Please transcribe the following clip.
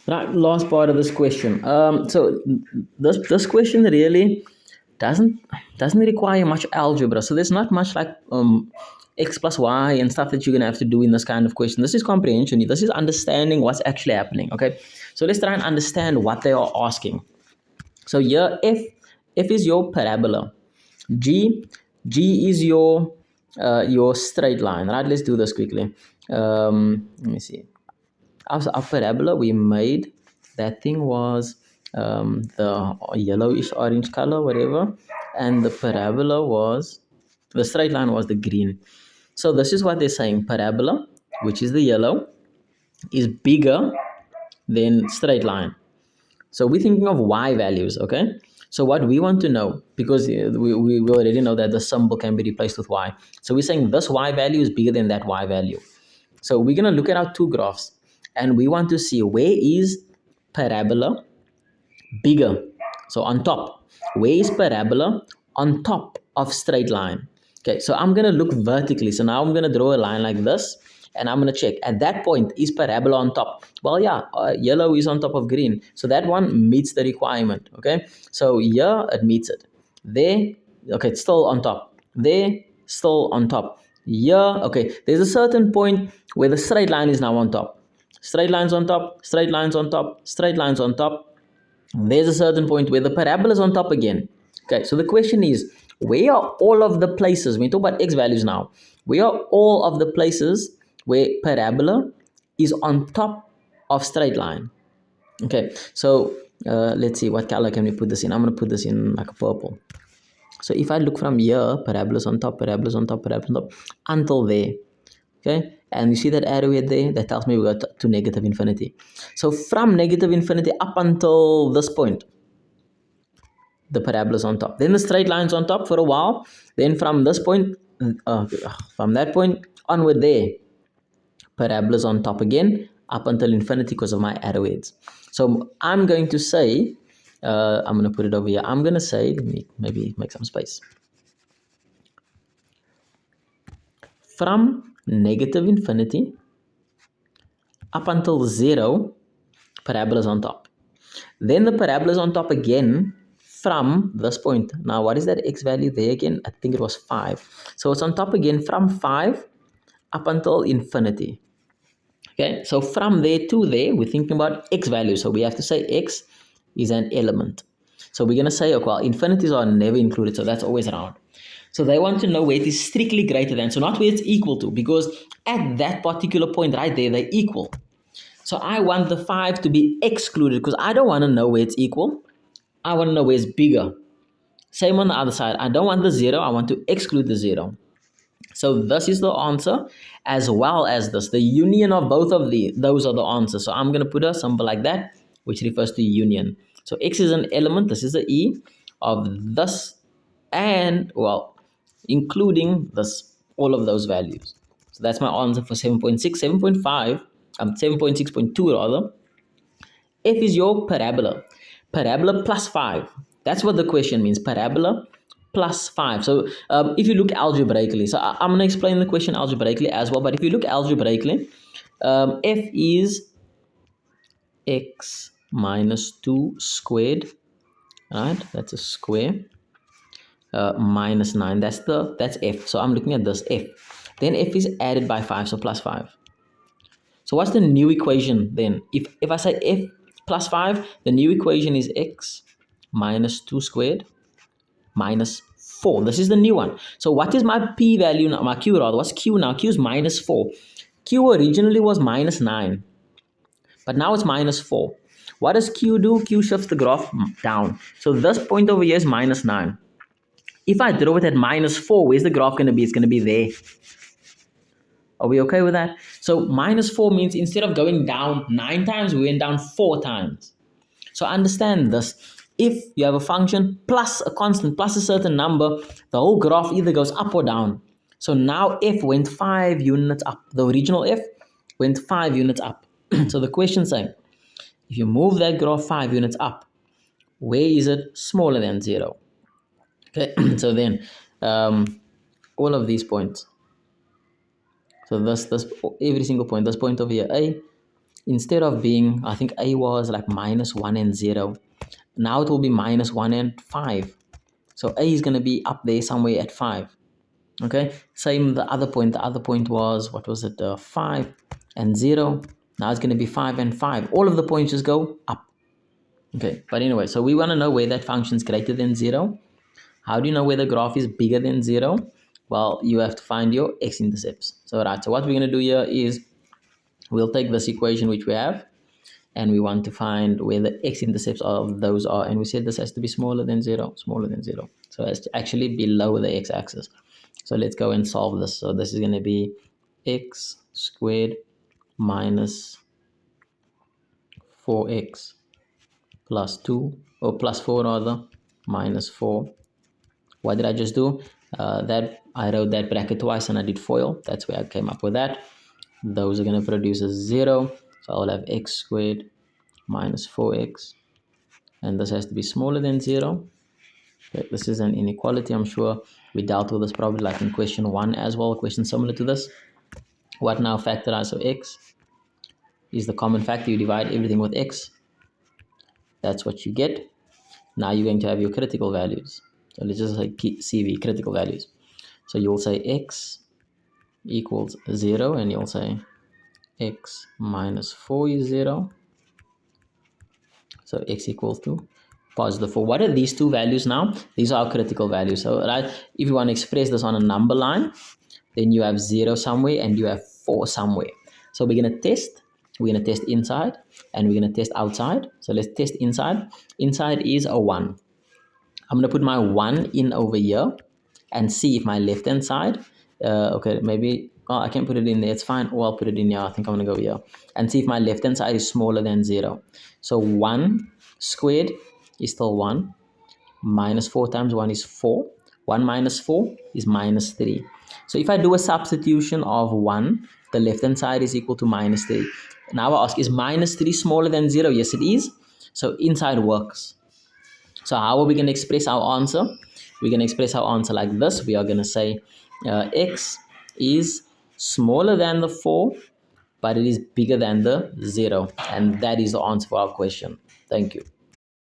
Right, last part of this question. So this question really doesn't doesn't require much algebra. So there's not much like x plus y and stuff that you're gonna have to do in this kind of question. This is comprehension. This is understanding what's actually happening. Okay, so let's try and understand what they are asking. So here, f is your parabola, g g is your straight line. Right, let's do this quickly. Let me see. Our parabola we made, that thing was the yellowish orange color, whatever, and the parabola was, the straight line was the green. So this is what they're saying: parabola, which is the yellow, is bigger than straight line. So we're thinking of y values. Okay, so what we want to know, because we already know that the symbol can be replaced with y, so we're saying this y value is bigger than that y value. So we're going to look at our two graphs and we want to see where is parabola bigger. So on top, where is parabola on top of straight line? Okay, so I'm going to look vertically. So now I'm going to draw a line like this and I'm going to check. At that point, is parabola on top? Well, yeah, yellow is on top of green. So that one meets the requirement. Okay, so here it meets it. There, okay, it's still on top. There, still on top. Here, okay, there's a certain point where the straight line is now on top. Straight lines on top, straight lines on top, straight lines on top. There's a certain point where the parabola is on top again. Okay, so the question is, where are all of the places, when we talk about x values now, where are all of the places where parabola is on top of straight line? Okay, so let's see, what color can we put this in? I'm going to put this in like a purple. So if I look from here, parabola's on top, parabola's on top, parabola's on top, until there. Okay, and you see that arrowhead there? That tells me we got to negative infinity. So from negative infinity up until this point, the parabola is on top. Then the straight line's on top for a while. Then from this point, from that point onward there, parabola is on top again up until infinity because of my arrowheads. So I'm going to say, I'm going to put it over here. I'm going to say, let me maybe make some space. From negative infinity up until 0, parabola is on top. Then the parabola is on top again from this point. Now, what is that x value there again? I think it was 5. So it's on top again from 5 up until infinity. Okay, so from there to there, we're thinking about x value. So we have to say x is an element. So we're going to say, okay, well, infinities are never included, so that's always around. So they want to know where it is strictly greater than, so not where it's equal to, because at that particular point right there, they're equal. So I want the 5 to be excluded because I don't want to know where it's equal. I want to know where it's bigger. Same on the other side. I don't want the 0. I want to exclude the 0. So this is the answer, as well as this. The union of both of those are the answers. So I'm going to put a symbol like that, which refers to union. So x is an element. This is the e of this, and, well, including this, all of those values. So that's my answer for 7.6. 7.5, 7.6.2 rather. F is your parabola. Parabola plus 5. That's what the question means. Parabola plus 5. So if you look algebraically, so I'm going to explain the question algebraically as well, but if you look algebraically, f is x minus 2 squared, right? That's a square, minus 9. That's f. So I'm looking at this f. Then f is added by 5, so plus 5. So what's the new equation then? If I say f plus 5, the new equation is x minus 2 squared minus 4. This is the new one. So what is my p value now? My q rather. What's q now? Q is minus 4. Q originally was minus 9, but now it's minus 4. What does q do? Q shifts the graph down. So this point over here is minus 9. If I draw it at minus 4, where's the graph going to be? It's going to be there. Are we okay with that? So minus 4 means instead of going down 9 times, we went down 4 times. So understand this. If you have a function plus a constant plus a certain number, the whole graph either goes up or down. So now f went 5 units up. The original f went 5 units up. So the question saying, if you move that graph 5 units up, where is it smaller than 0? Okay, so then all of these points. So this every single point, this point over here, A, instead of being, I think A was like -1 and 0, now it will be -1 and 5. So A is going to be up there somewhere at 5. Okay, same the other point. The other point was, what was it? 5 and 0. Now it's going to be 5 and 5. All of the points just go up. Okay, but anyway, so we want to know where that function is greater than 0. How do you know where the graph is bigger than 0? Well, you have to find your x-intercepts. So what we're going to do here is we'll take this equation which we have, and we want to find where the x-intercepts of those are. And we said this has to be smaller than 0, smaller than 0. So it has to actually be below the x-axis. So let's go and solve this. So this is going to be x squared minus 4x plus 2, or plus 4 rather, minus 4. What did I just do? That I wrote that bracket twice and I did FOIL. That's where I came up with that. Those are going to produce a 0. So I'll have x squared minus 4x. And this has to be smaller than 0. Okay, this is an inequality. I'm sure we dealt with this probably like in question 1 as well, a question similar to this. What now factorize? So x is the common factor. You divide everything with x. That's what you get. Now you're going to have your critical values. So let's just say CV, critical values. So you'll say x equals 0, and you'll say x minus 4 is 0. So x equals to positive 4. What are these two values now? These are our critical values. So right, if you want to express this on a number line, then you have 0 somewhere and you have 4 somewhere. So we're going to test. We're going to test inside and we're going to test outside. So let's test inside. Inside is a 1. I'm going to put my 1 in over here and see if my left hand side, okay, maybe, oh, I can't put it in there, it's fine, or I'll put it in here. I think I'm going to go here and see if my left hand side is smaller than 0. So 1 squared is still 1, minus 4 times 1 is 4, 1 minus 4 is minus 3. So if I do a substitution of 1, the left hand side is equal to minus 3. Now I ask, is minus 3 smaller than 0? Yes, it is. So inside works. So how are we going to express our answer? We're going to express our answer like this. We are going to say x is smaller than the 4, but it is bigger than the 0. And that is the answer for our question. Thank you.